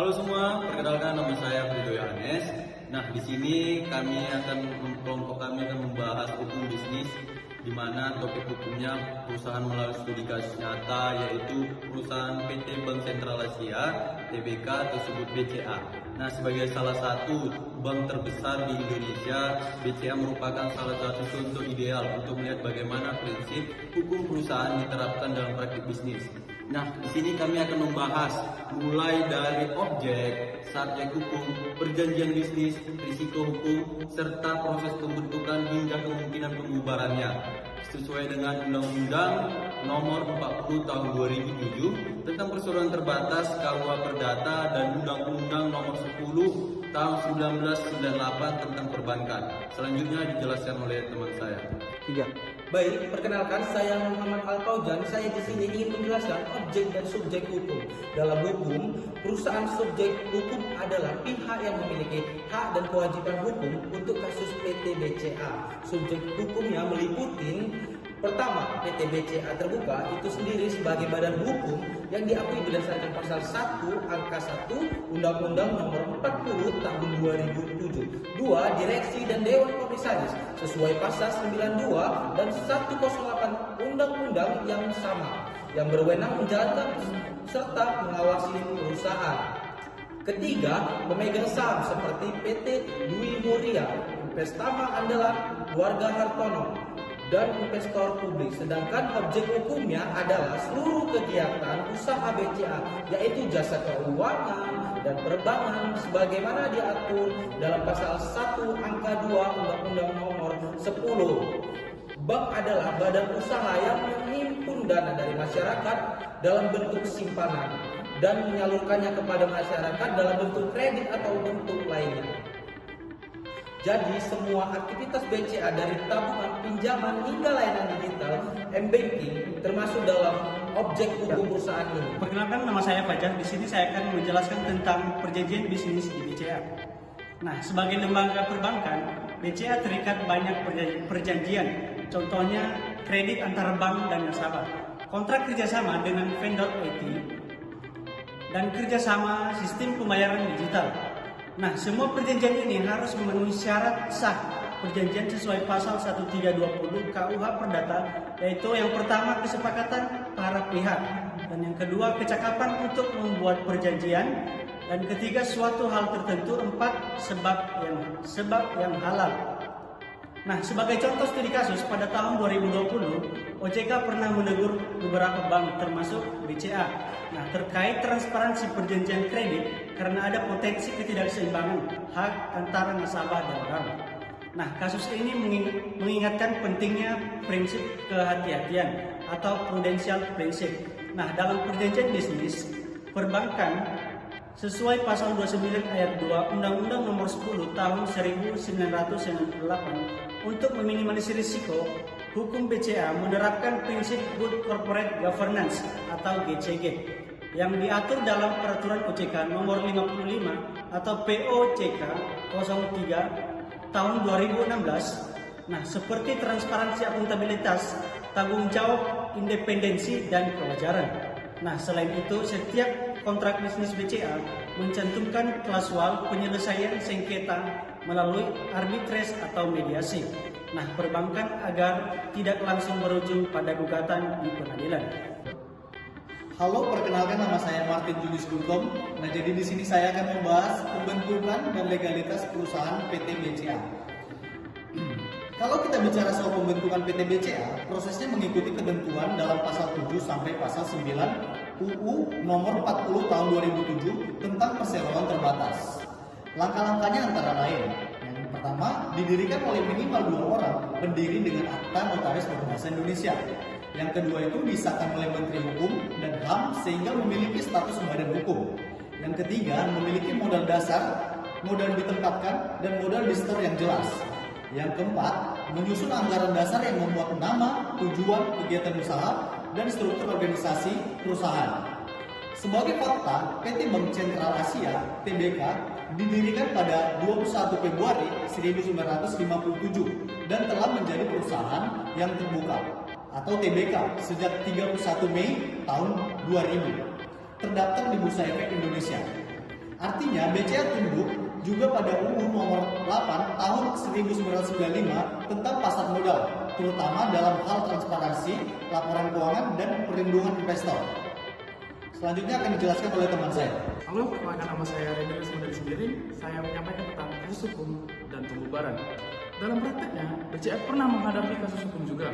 Halo semua, perkenalkan nama saya Frido Yohanes. Nah, di sini kelompok kami akan membahas hukum bisnis, di mana topik hukumnya perusahaan melalui studi kasus nyata, yaitu perusahaan PT Bank Sentral Asia (TBK) atau disebut BCA. Nah, sebagai salah satu bank terbesar di Indonesia, BCA merupakan salah satu contoh ideal untuk melihat bagaimana prinsip hukum perusahaan diterapkan dalam praktik bisnis. Nah, di sini kami akan membahas mulai dari objek, subjek hukum, perjanjian bisnis, risiko hukum, serta proses pembentukan hingga kemungkinan pembubarannya. Sesuai dengan Undang-Undang Nomor 40 Tahun 2007 tentang Perseroan Terbatas KUH Perdata dan Undang-Undang Nomor 10 Tahun 1998 tentang perbankan. Selanjutnya dijelaskan oleh teman saya. Baik, perkenalkan saya Muhammad Al-Faujan. Saya di sini ingin menjelaskan objek dan subjek hukum. Dalam hukum, perusahaan subjek hukum adalah pihak yang memiliki hak dan kewajiban hukum untuk kasus PT BCA. Subjek hukumnya meliputi: pertama, PT BCA terbuka itu sendiri sebagai badan hukum yang diakui berdasarkan pasal 1 angka 1 Undang-Undang Nomor 40 Tahun 2007. Dua, direksi dan dewan komisaris sesuai pasal 92 dan 108 Undang-Undang yang sama, yang berwenang menjalankan serta mengawasi perusahaan. Ketiga, pemegang saham seperti PT Dwi Muria, Investama Andalan, Keluarga Hartono, dan investor publik. Sedangkan objek hukumnya adalah seluruh kegiatan usaha BCA, yaitu jasa keuangan dan perbankan sebagaimana diatur dalam pasal 1 angka 2 Undang-Undang Nomor 10. Bank adalah badan usaha yang menghimpun dana dari masyarakat dalam bentuk simpanan dan menyalurkannya kepada masyarakat dalam bentuk kredit atau bentuk lainnya. Jadi semua aktivitas BCA dari tabungan, pinjaman hingga layanan digital, m-banking termasuk dalam objek hukum perusahaan ini. Perkenalkan, nama saya Fajar. Di sini saya akan menjelaskan tentang perjanjian bisnis di BCA. Nah, sebagai lembaga perbankan, BCA terikat banyak perjanjian. Contohnya kredit antara bank dan nasabah, kontrak kerjasama dengan vendor IT, dan kerjasama sistem pembayaran digital. Nah, semua perjanjian ini harus memenuhi syarat sah perjanjian sesuai pasal 1320 KUH Perdata, yaitu yang pertama kesepakatan para pihak, dan yang kedua kecakapan untuk membuat perjanjian, dan ketiga suatu hal tertentu, empat sebab yang halal. Nah, sebagai contoh studi kasus pada tahun 2020, OJK pernah menegur beberapa bank termasuk BCA. Nah, terkait transparansi perjanjian kredit karena ada potensi ketidakseimbangan hak antara nasabah dan bank. Nah, kasus ini mengingatkan pentingnya prinsip kehati-hatian atau prudential principle. Nah, dalam perjanjian bisnis perbankan sesuai pasal 29 ayat 2 Undang-Undang Nomor 10 Tahun 1998 untuk meminimalisir risiko, hukum BCA menerapkan prinsip Good Corporate Governance atau GCG yang diatur dalam Peraturan OJK Nomor 55 atau POJK 03 Tahun 2016. Nah, seperti transparansi, akuntabilitas, tanggung jawab, independensi, dan kewajaran. Nah, selain itu, setiap kontrak bisnis BCA mencantumkan klausul penyelesaian sengketa melalui arbitrase atau mediasi. Nah, perbankan agar tidak langsung berujung pada gugatan di pengadilan. Halo, perkenalkan nama saya Martin Julius Gultom. Nah, jadi di sini saya akan membahas pembentukan dan legalitas perusahaan PT BCA. Kalau kita bicara soal pembentukan PT BCA, prosesnya mengikuti ketentuan dalam pasal 7 sampai pasal 9 UU Nomor 40 Tahun 2007 tentang Perseroan Terbatas. Langkah-langkahnya antara lain: yang pertama, didirikan oleh minimal 2 orang pendiri dengan akta notaris berbahasa Indonesia. Yang kedua itu disahkan oleh Menteri Hukum dan HAM sehingga memiliki status badan hukum. Yang ketiga, memiliki modal dasar, modal ditempatkan, dan modal distor yang jelas. Yang keempat, menyusun anggaran dasar yang memuat nama, tujuan, kegiatan usaha, dan struktur organisasi perusahaan. Sebagai fakta, PT Bank Sentral Asia (TBK) didirikan pada 21 Februari 1957 dan telah menjadi perusahaan yang terbuka atau TBK sejak 31 Mei tahun 2000. Terdaftar di Bursa Efek Indonesia. Artinya BCA tunduk juga pada UU nomor 8 tahun 1995 tentang pasar modal, terutama dalam hal transparansi, laporan keuangan, dan perlindungan investor. Selanjutnya akan dijelaskan oleh teman saya. Halo, perkenalkan nama saya Rendelus Mudari sendiri. Saya menyampaikan tentang kasus hukum dan pembubaran. Dalam prakteknya, BCA pernah menghadapi kasus hukum juga.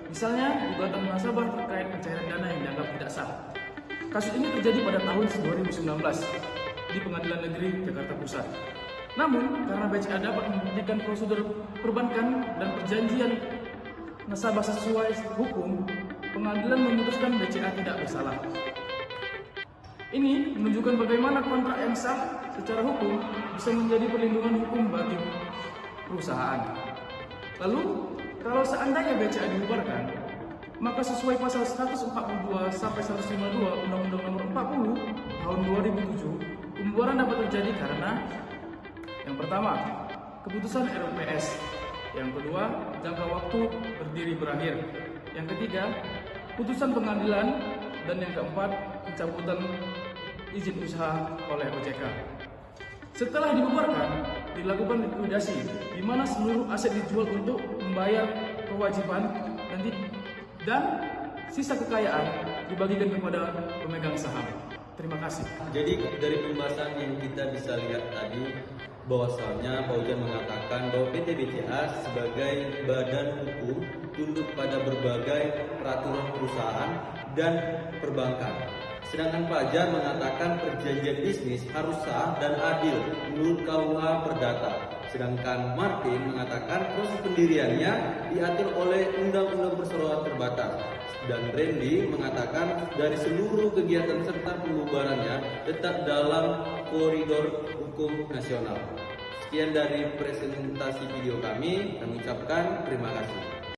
Misalnya, gugatan nasabah terkait pencairan dana yang dianggap tidak sah. Kasus ini terjadi pada tahun 2019 di Pengadilan Negeri Jakarta Pusat. Namun, karena BCA dapat membuktikan prosedur perbankan dan perjanjian nasabah sesuai hukum, pengadilan memutuskan BCA tidak bersalah. Ini menunjukkan bagaimana kontrak yang sah secara hukum bisa menjadi perlindungan hukum bagi perusahaan. Lalu, kalau seandainya BCA dibubarkan, maka sesuai pasal 142 sampai 152 Undang-Undang Nomor 40 tahun 2007, pembubaran dapat terjadi karena yang pertama, keputusan RUPS. Yang kedua, jangka waktu berdiri berakhir. Yang ketiga, putusan pengadilan. Dan yang keempat, pencabutan izin usaha oleh OJK. Setelah dibubarkan, dilakukan likuidasi, di mana seluruh aset dijual untuk membayar kewajiban dan sisa kekayaan dibagikan kepada pemegang saham. Terima kasih. Jadi dari pembahasan yang kita bisa lihat tadi, bahwasannya Pak Ujan mengatakan bahwa PT BCA sebagai badan hukum tunduk pada berbagai peraturan perusahaan dan perbankan. Sedangkan Pak Jan mengatakan perjanjian bisnis harus sah dan adil menurut KUH Perdata. Sedangkan Martin mengatakan proses pendiriannya diatur oleh Undang-Undang Perseroan Terbatas. Dan Randy mengatakan dari seluruh kegiatan serta pembubarannya tetap dalam koridor hukum nasional. Sekian dari presentasi video kami ucapkan terima kasih.